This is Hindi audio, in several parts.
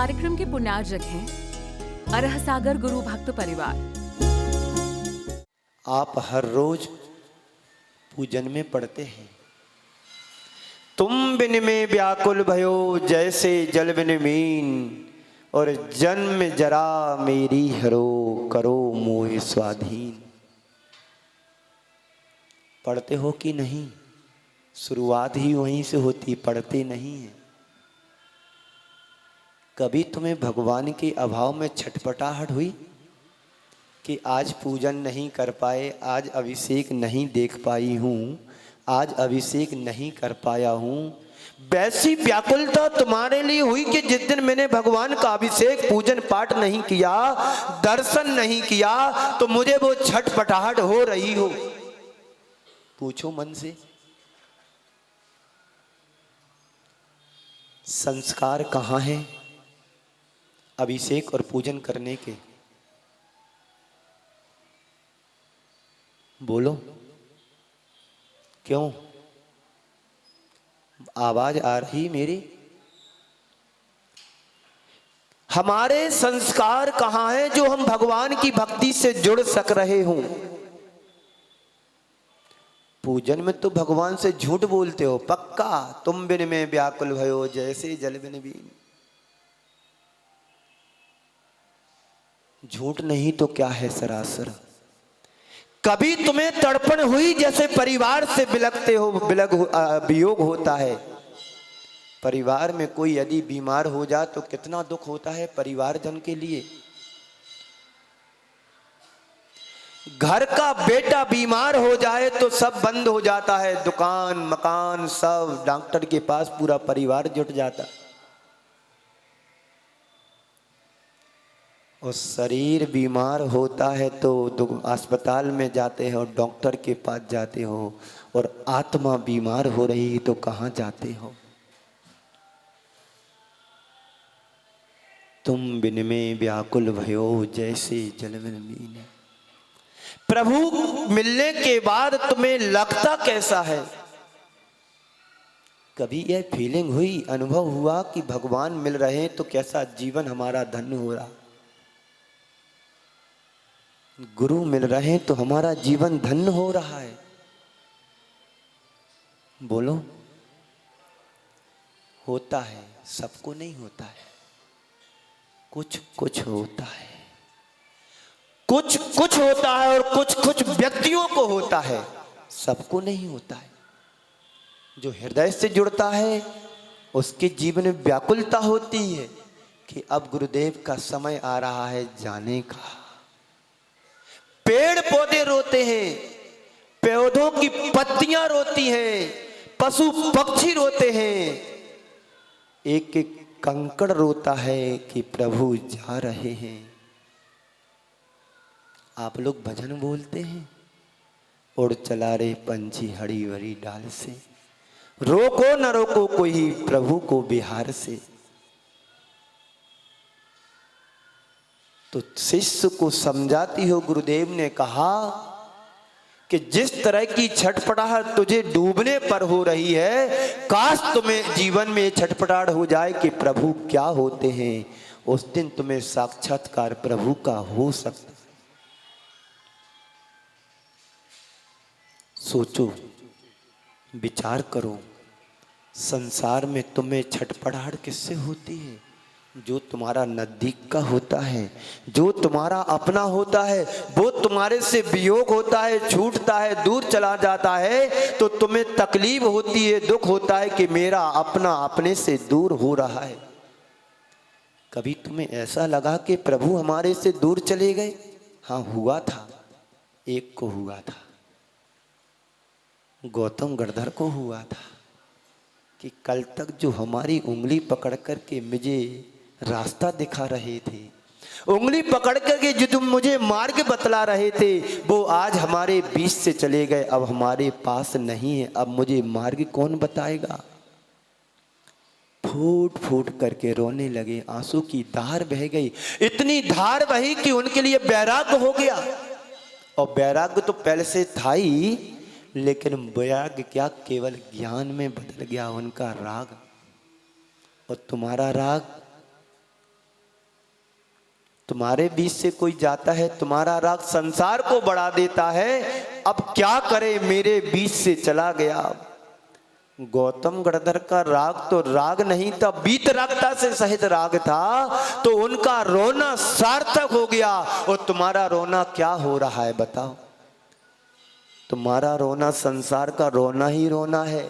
कार्यक्रम के पुण्यार्जक हैं अरह सागर गुरु भक्त परिवार। आप हर रोज पूजन में पढ़ते हैं, तुम बिन में व्याकुल भयो जैसे जल बिन मीन, और जन्म जरा मेरी हरो करो मोह स्वाधीन। पढ़ते हो कि नहीं? शुरुआत ही वहीं से होती, पढ़ते नहीं है। कभी तुम्हें भगवान के अभाव में छटपटाहट हुई कि आज पूजन नहीं कर पाए, आज अभिषेक नहीं देख पाई हूँ, आज अभिषेक नहीं कर पाया हूँ? वैसी व्याकुलता तुम्हारे लिए हुई कि जिस दिन मैंने भगवान का अभिषेक पूजन पाठ नहीं किया, दर्शन नहीं किया, तो मुझे वो छटपटाहट हो रही हो? पूछो मन से। संस्कार कहाँ है अभिषेक और पूजन करने के? बोलो क्यों? आवाज आ रही मेरी? हमारे संस्कार कहाँ हैं जो हम भगवान की भक्ति से जुड़ सक रहे हों? पूजन में तो भगवान से झूठ बोलते हो पक्का, तुम बिन में व्याकुल भयो जैसे जल बिन बीन। झूठ नहीं तो क्या है सरासर। कभी तुम्हें तड़पण हुई जैसे परिवार से बिलकते हो, वियोग होता है। परिवार में कोई यदि बीमार हो जाए तो कितना दुख होता है परिवारजन के लिए। घर का बेटा बीमार हो जाए तो सब बंद हो जाता है, दुकान मकान सब, डॉक्टर के पास पूरा परिवार जुट जाता। और शरीर बीमार होता है तो अस्पताल में जाते हो, डॉक्टर के पास जाते हो, और आत्मा बीमार हो रही तो कहाँ जाते हो? तुम बिन में व्याकुल भयो जैसे जल बिन बीन। प्रभु मिलने के बाद तुम्हें लगता कैसा है? कभी यह फीलिंग हुई, अनुभव हुआ कि भगवान मिल रहे हैं तो कैसा जीवन हमारा धन्य हो रहा? गुरु मिल रहे हैं तो हमारा जीवन धन्य हो रहा है। बोलो होता है, सबको नहीं होता है, कुछ कुछ होता है, कुछ कुछ होता है, और कुछ कुछ व्यक्तियों को होता है, सबको नहीं होता है। जो हृदय से जुड़ता है उसके जीवन में व्याकुलता होती है कि अब गुरुदेव का समय आ रहा है जाने का। पेड़ पौधे रोते हैं, पौधों की पत्तियां रोती हैं, पशु पक्षी रोते हैं, एक एक कंकड़ रोता है कि प्रभु जा रहे हैं। आप लोग भजन बोलते हैं, उड़ चला रे पंछी हरी भरी डाल से, रोको न रोको कोई प्रभु को बिहार से। तो शिष्य को समझाती हो, गुरुदेव ने कहा कि जिस तरह की छटपटाहट तुझे डूबने पर हो रही है, काश तुम्हें जीवन में छटपटाहट हो जाए कि प्रभु क्या होते हैं, उस दिन तुम्हें साक्षात्कार प्रभु का हो सकता। सोचो, विचार करो, संसार में तुम्हें छटपटाहट किससे होती है? जो तुम्हारा नजदीक का होता है, जो तुम्हारा अपना होता है, वो तुम्हारे से वियोग होता है, छूटता है, दूर चला जाता है, तो तुम्हें तकलीफ होती है, दुख होता है कि मेरा अपना अपने से दूर हो रहा है। कभी तुम्हें ऐसा लगा कि प्रभु हमारे से दूर चले गए? हाँ हुआ था, एक को हुआ था, गौतम गढ़धर को हुआ था कि कल तक जो हमारी उंगली पकड़ कर के मुझे रास्ता दिखा रहे थे, उंगली पकड़ करके जो तुम मुझे मार्ग बतला रहे थे, वो आज हमारे बीच से चले गए, अब हमारे पास नहीं है, अब मुझे मार्ग कौन बताएगा? फूट फूट करके रोने लगे, आंसू की धार बह गई, इतनी धार बही कि उनके लिए वैराग्य हो गया। और वैराग्य तो पहले से था ही, लेकिन वैराग्य क्या, केवल ज्ञान में बदल गया उनका राग। और तुम्हारा राग तुम्हारे बीच से कोई जाता है, तुम्हारा राग संसार को बढ़ा देता है। अब क्या करे, मेरे बीच से चला गया। गौतम गणधर का राग तो राग नहीं था, बीत रक्ता से सहित राग था, तो उनका रोना सार्थक हो गया। और तुम्हारा रोना क्या हो रहा है बताओ? तुम्हारा रोना संसार का रोना ही रोना है।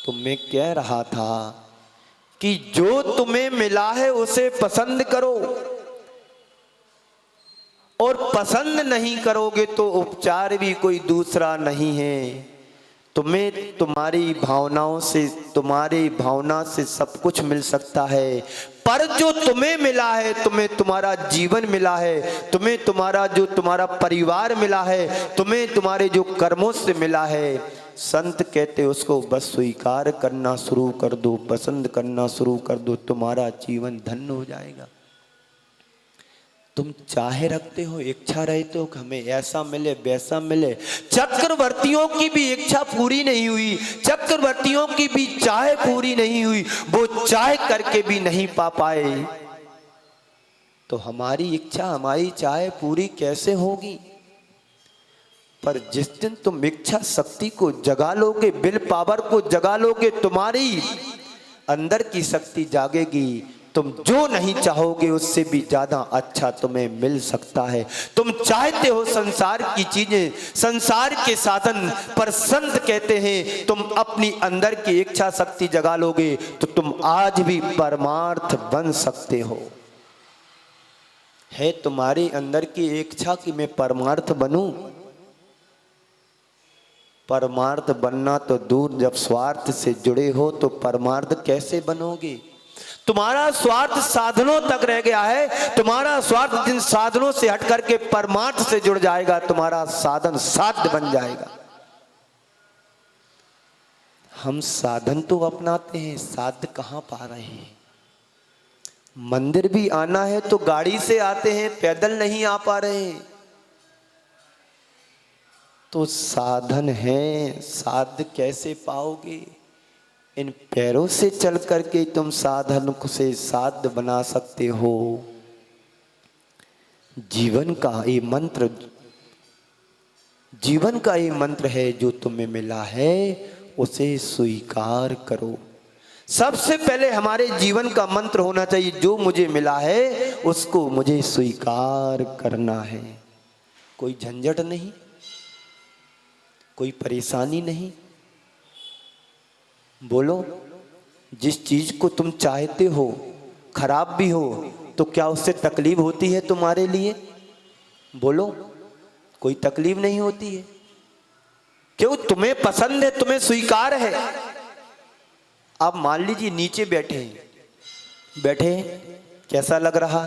तो मैं कह रहा था कि जो तुम्हें मिला है उसे पसंद करो, और पसंद नहीं करोगे तो उपचार भी कोई दूसरा नहीं है। तुम्हें तुम्हारी भावनाओं से, तुम्हारी भावना से सब कुछ मिल सकता है, पर जो तुम्हें मिला है, तुम्हें तुम्हारा जीवन मिला है, तुम्हें तुम्हारा परिवार मिला है, तुम्हें तुम्हारे जो कर्मों से मिला है, संत कहते उसको बस स्वीकार करना शुरू कर दो, पसंद करना शुरू कर दो, तुम्हारा जीवन धन्य हो जाएगा। तुम चाहे रखते हो, इच्छा रहते हो कि हमें ऐसा मिले वैसा मिले। चक्रवर्तियों की भी इच्छा पूरी नहीं हुई, चक्रवर्तियों की भी चाह पूरी नहीं हुई, वो चाह करके भी नहीं पा पाए। तो हमारी इच्छा, हमारी चाह पूरी कैसे होगी? पर जिस दिन तुम इच्छा शक्ति को जगा लोगे, विल पावर को जगा लोगे, तुम्हारी अंदर की शक्ति जागेगी, तुम जो नहीं चाहोगे उससे भी ज्यादा अच्छा तुम्हें मिल सकता है। तुम चाहते हो संसार की चीजें, संसार के साधन, पर संत कहते हैं तुम अपनी अंदर की इच्छा शक्ति जगा लोगे तो तुम आज भी परमार्थ बन सकते हो। है तुम्हारे अंदर की इच्छा कि मैं परमार्थ बनूं? परमार्थ बनना तो दूर, जब स्वार्थ से जुड़े हो तो परमार्थ कैसे बनोगे? तुम्हारा स्वार्थ साधनों तक रह गया है। तुम्हारा स्वार्थ जिन साधनों से हट करके परमार्थ से जुड़ जाएगा, तुम्हारा साधन साध्य बन जाएगा। हम साधन तो अपनाते हैं, साध्य कहां पा रहे हैं? मंदिर भी आना है तो गाड़ी से आते हैं, पैदल नहीं आ पा रहे हैं। तो साधन है, साध्य कैसे पाओगे? इन पैरों से चल करके तुम साधन से साध्य बना सकते हो। जीवन का ये मंत्र, जीवन का ये मंत्र है जो तुम्हें मिला है, उसे स्वीकार करो। सबसे पहले हमारे जीवन का मंत्र होना चाहिए, जो मुझे मिला है उसको मुझे स्वीकार करना है। कोई झंझट नहीं, कोई परेशानी नहीं। बोलो, जिस चीज को तुम चाहते हो खराब भी हो तो क्या उससे तकलीफ होती है तुम्हारे लिए? बोलो, कोई तकलीफ नहीं होती है। क्यों? तुम्हें पसंद है, तुम्हें स्वीकार है। अब मान लीजिए नीचे बैठे हैं, बैठे हैं, कैसा लग रहा?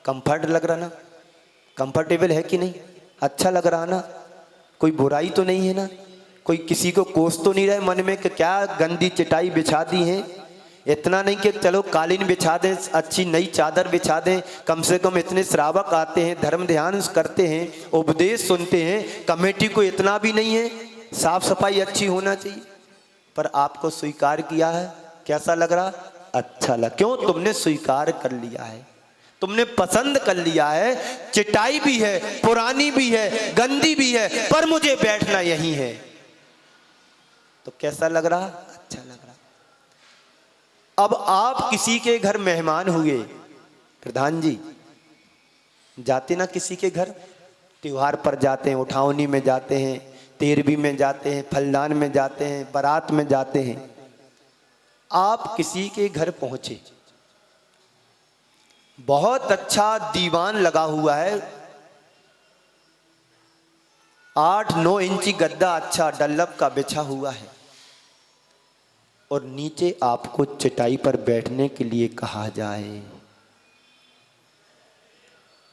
कंफर्ट लग रहा ना? कंफर्टेबल है कि नहीं? अच्छा लग रहा ना? कोई बुराई तो नहीं है ना? कोई किसी को कोस तो नहीं रहे मन में कि क्या गंदी चटाई बिछा दी है? इतना नहीं कि चलो कालीन बिछा दें, अच्छी नई चादर बिछा दें, कम से कम इतने श्रावक आते हैं, धर्म ध्यान करते हैं, उपदेश सुनते हैं, कमेटी को इतना भी नहीं है, साफ सफाई अच्छी होना चाहिए। पर आपको स्वीकार किया है, कैसा लग रहा? अच्छा लग। क्यों? तुमने स्वीकार कर लिया है, तुमने पसंद कर लिया है। चटाई भी है, पुरानी भी है, गंदी भी है, पर मुझे बैठना यही है। तो कैसा लग रहा? अच्छा लग रहा। अब आप किसी के घर मेहमान हुए, प्रधान जी जाते ना किसी के घर, त्योहार पर जाते हैं, उठावनी में जाते हैं, तेरहवीं में जाते हैं, फलदान में जाते हैं, बारात में जाते हैं। आप किसी के घर पहुंचे, बहुत अच्छा दीवान लगा हुआ है, 8-9 इंची गद्दा अच्छा डल्लब का बिछा हुआ है, और नीचे आपको चटाई पर बैठने के लिए कहा जाए,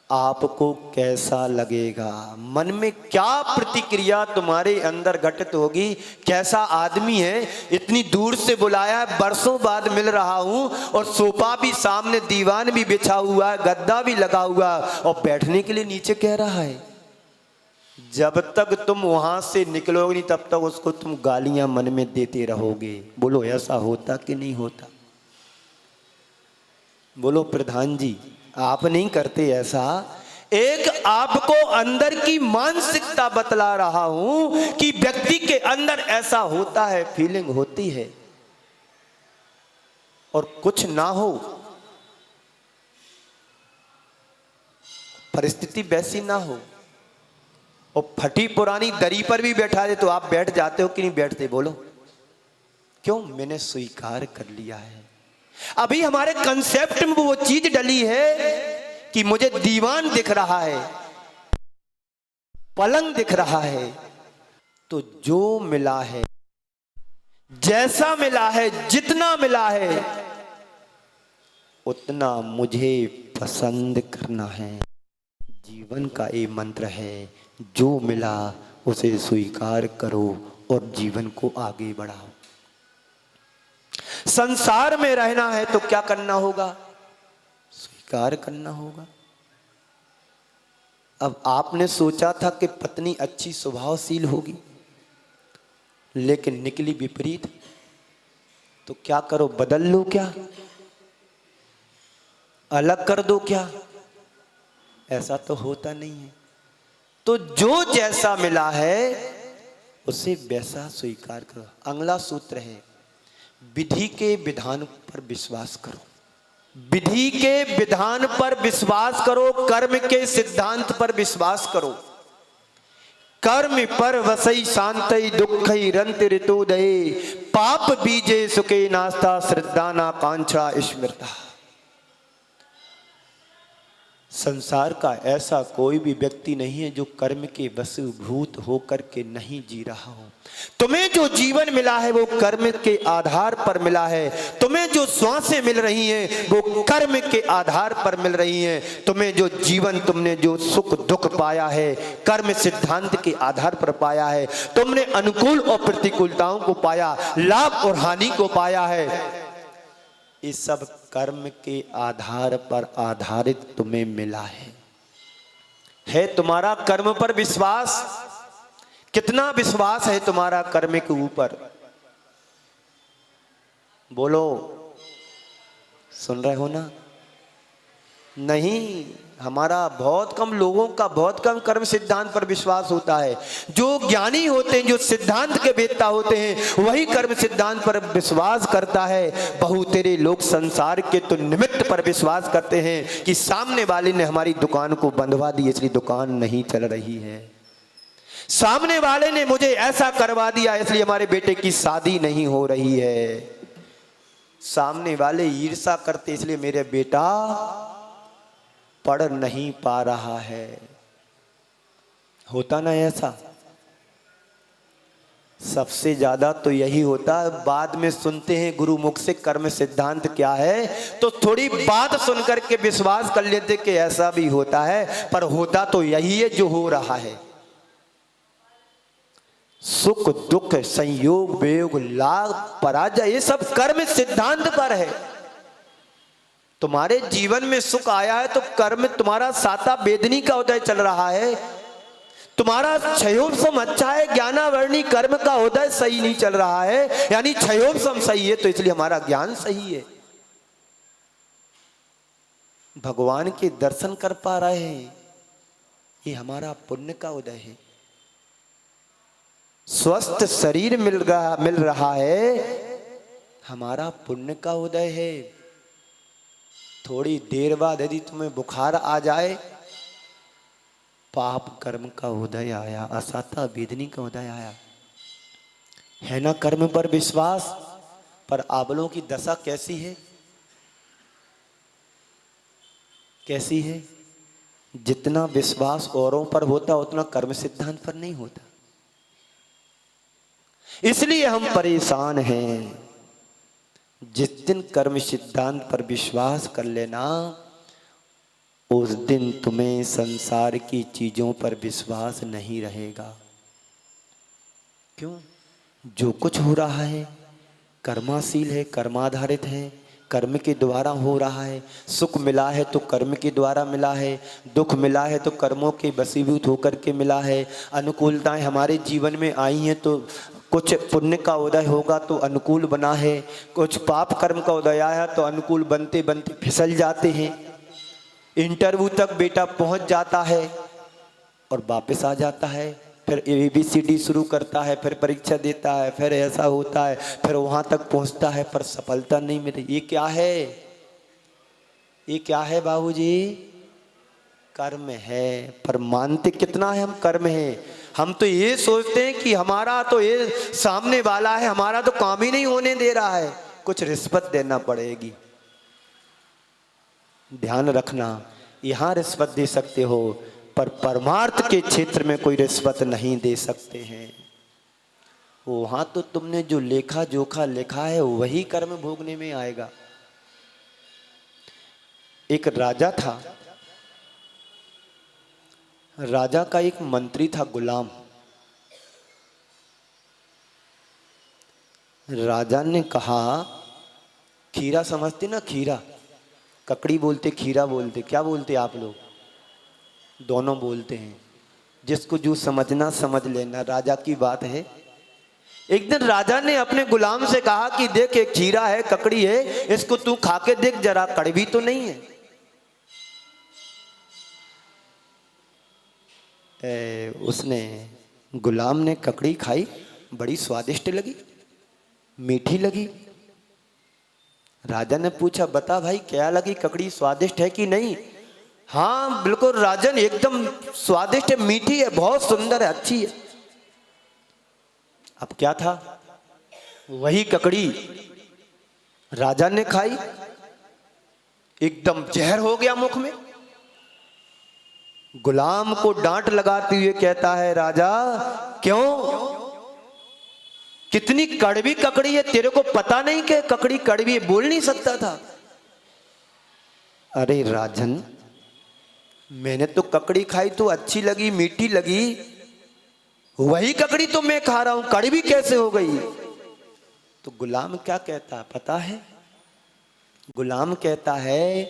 आपको कैसा लगेगा? मन में क्या प्रतिक्रिया तुम्हारे अंदर घटित होगी? कैसा आदमी है, इतनी दूर से बुलाया है, बरसों बाद मिल रहा हूं, और सोफा भी सामने, दीवान भी बिछा हुआ है, गद्दा भी लगा हुआ, और बैठने के लिए नीचे कह रहा है। जब तक तुम वहां से निकलोगे नहीं तब तक उसको तुम गालियां मन में देते रहोगे। बोलो, ऐसा होता कि नहीं होता? बोलो प्रधान जी, आप नहीं करते ऐसा। एक आपको अंदर की मानसिकता बतला रहा हूं कि व्यक्ति के अंदर ऐसा होता है, फीलिंग होती है। और कुछ ना हो, परिस्थिति वैसी ना हो, और फटी पुरानी दरी पर भी बैठा दे तो आप बैठ जाते हो कि नहीं बैठते? बोलो क्यों? मैंने स्वीकार कर लिया है। अभी हमारे कंसेप्ट में वो चीज डली है कि मुझे दीवान दिख रहा है, पलंग दिख रहा है, तो जो मिला है, जैसा मिला है, जितना मिला है, उतना मुझे पसंद करना है। जीवन का ये मंत्र है, जो मिला उसे स्वीकार करो और जीवन को आगे बढ़ाओ। संसार में रहना है तो क्या करना होगा? स्वीकार करना होगा। अब आपने सोचा था कि पत्नी अच्छी स्वभावशील होगी, लेकिन निकली विपरीत, तो क्या करो? बदल लो क्या? अलग कर दो क्या? ऐसा तो होता नहीं है। तो जो जैसा मिला है उसे वैसा स्वीकार करो। अगला सूत्र है, विधि के विधान पर विश्वास करो। विधि के विधान पर विश्वास करो, कर्म के सिद्धांत पर विश्वास करो। कर्म पर वसई शांतई दुखई रंत ऋतुदये, पाप बीजे सुखे नास्ता श्रद्धा ना कांक्षा स्मृता। संसार का ऐसा कोई भी व्यक्ति नहीं है जो कर्म के वशीभूत होकर के नहीं जी रहा हो। तुम्हें जो जीवन मिला है वो कर्म के आधार पर मिला है। तुम्हें जो श्वासें मिल रही हैं वो कर्म के आधार पर मिल रही हैं। तुम्हें जो जीवन, तुमने जो सुख दुख पाया है, कर्म सिद्धांत के आधार पर पाया है। तुमने अनुकूल और प्रतिकूलताओं को पाया, लाभ और हानि को पाया है। ये सब कर्म के आधार पर आधारित तुम्हें मिला है तुम्हारा कर्म पर विश्वास? कितना विश्वास है तुम्हारा कर्म के ऊपर? बोलो, सुन रहे हो ना? नहीं, हमारा बहुत कम लोगों का बहुत कम कर्म सिद्धांत पर विश्वास होता है। जो ज्ञानी होते हैं, जो सिद्धांत के वेत्ता होते हैं, वही कर्म सिद्धांत पर विश्वास करता है। बहुतेरे लोग संसार के तो निमित्त पर विश्वास करते हैं कि सामने वाले ने हमारी दुकान को बंधवा दी इसलिए दुकान नहीं चल रही है, सामने वाले ने मुझे ऐसा करवा दिया इसलिए हमारे बेटे की शादी नहीं हो रही है, सामने वाले ईर्ष्या करते इसलिए मेरे बेटा पढ़ नहीं पा रहा है। होता ना ऐसा? सबसे ज्यादा तो यही होता है। बाद में सुनते हैं गुरु मुख से कर्म सिद्धांत क्या है, तो थोड़ी बात सुनकर के विश्वास कर लेते कि ऐसा भी होता है, पर होता तो यही है जो हो रहा है। सुख दुख संयोग वियोग लाभ पराजय ये सब कर्म सिद्धांत पर है। तुम्हारे जीवन में सुख आया है तो कर्म तुम्हारा साता वेदनी का उदय चल रहा है। तुम्हारा क्षयोपम अच्छा है, ज्ञानावर्णी कर्म का उदय सही नहीं चल रहा है, यानी क्षयोपम सही है तो इसलिए हमारा ज्ञान सही है। भगवान के दर्शन कर पा रहे हैं, ये हमारा पुण्य का उदय है। स्वस्थ शरीर मिल रहा है, हमारा पुण्य का उदय है। थोड़ी देर बाद यदि तुम्हें बुखार आ जाए, पाप कर्म का उदय आया, असाता वेदनी का उदय आया है ना। कर्म पर विश्वास। पर आबलों की दशा कैसी है? कैसी है? जितना विश्वास औरों पर होता उतना कर्म सिद्धांत पर नहीं होता, इसलिए हम परेशान हैं। जिस दिन कर्म सिद्धांत पर विश्वास कर लेना, उस दिन तुम्हें संसार की चीजों पर विश्वास नहीं रहेगा। क्यों? जो कुछ हो रहा है कर्माशील है, कर्माधारित है, कर्म के द्वारा हो रहा है। सुख मिला है तो कर्म के द्वारा मिला है, दुख मिला है तो कर्मों के वशीभूत होकर के मिला है। अनुकूलताएं हमारे जीवन में आई हैं तो कुछ पुण्य का उदय होगा तो अनुकूल बना है, कुछ पाप कर्म का उदय आया तो अनुकूल बनते बनते फिसल जाते हैं। इंटरव्यू तक बेटा पहुंच जाता है और वापस आ जाता है, फिर ABCD शुरू करता है, फिर परीक्षा देता है, फिर ऐसा होता है, फिर वहां तक पहुंचता है पर सफलता नहीं मिली। ये क्या है? ये क्या है बाबूजी? कर्म है। पर मानते कितना है हम कर्म है? हम तो ये सोचते हैं कि हमारा तो ये सामने वाला है, हमारा तो काम ही नहीं होने दे रहा है, कुछ रिश्वत देना पड़ेगी। ध्यान रखना, यहां रिश्वत दे सकते हो पर परमार्थ के क्षेत्र में कोई रिश्वत नहीं दे सकते हैं। वहां तो तुमने जो लेखा जोखा लिखा है वही कर्म भोगने में आएगा। एक राजा था, राजा का एक मंत्री था गुलाम। राजा ने कहा, खीरा समझते ना, खीरा, ककड़ी बोलते, खीरा बोलते, क्या बोलते आप लोग? दोनों बोलते हैं, जिसको जो समझना समझ लेना, राजा की बात है। एक दिन राजा ने अपने गुलाम से कहा कि देख, एक खीरा है, ककड़ी है, इसको तू खा के देख जरा, कड़वी तो नहीं है। उसने, गुलाम ने ककड़ी खाई, बड़ी स्वादिष्ट लगी, मीठी लगी। राजा ने पूछा, बता भाई क्या लगी, ककड़ी स्वादिष्ट है कि नहीं? हाँ बिल्कुल राजन, एकदम स्वादिष्ट है, मीठी है, बहुत सुंदर है, अच्छी है। अब क्या था? वही ककड़ी राजा ने खाई, एकदम जहर हो गया मुख में। गुलाम को डांट लगाते हुए कहता है, राजा क्यों, कितनी कड़वी ककड़ी है, तेरे को पता नहीं कि ककड़ी कड़वी है? बोल नहीं सकता था। अरे राजन, मैंने तो ककड़ी खाई तो अच्छी लगी, मीठी लगी, वही ककड़ी तो मैं खा रहा हूं, कड़वी कैसे हो गई? तो गुलाम क्या कहता है पता है? गुलाम कहता है,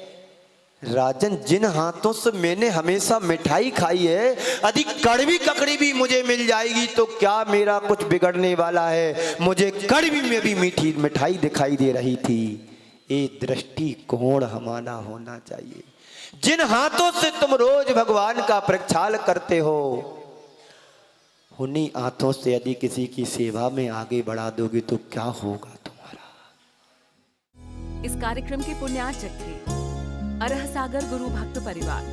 राजन, जिन हाथों से मैंने हमेशा मिठाई खाई है, यदि कड़वी ककड़ी भी मुझे मिल जाएगी तो क्या मेरा कुछ बिगड़ने वाला है? मुझे कड़वी में भी मीठी मिठाई दिखाई दे रही थी। ये दृष्टिकोण हमारा होना चाहिए। जिन हाथों से तुम रोज भगवान का प्रक्षाल करते हो, उन्हीं हाथों से यदि किसी की सेवा में आगे बढ़ा दोगे तो क्या होगा तुम्हारा? इस कार्यक्रम के पुण्यार्चक थे अरह सागर गुरु भक्त परिवार।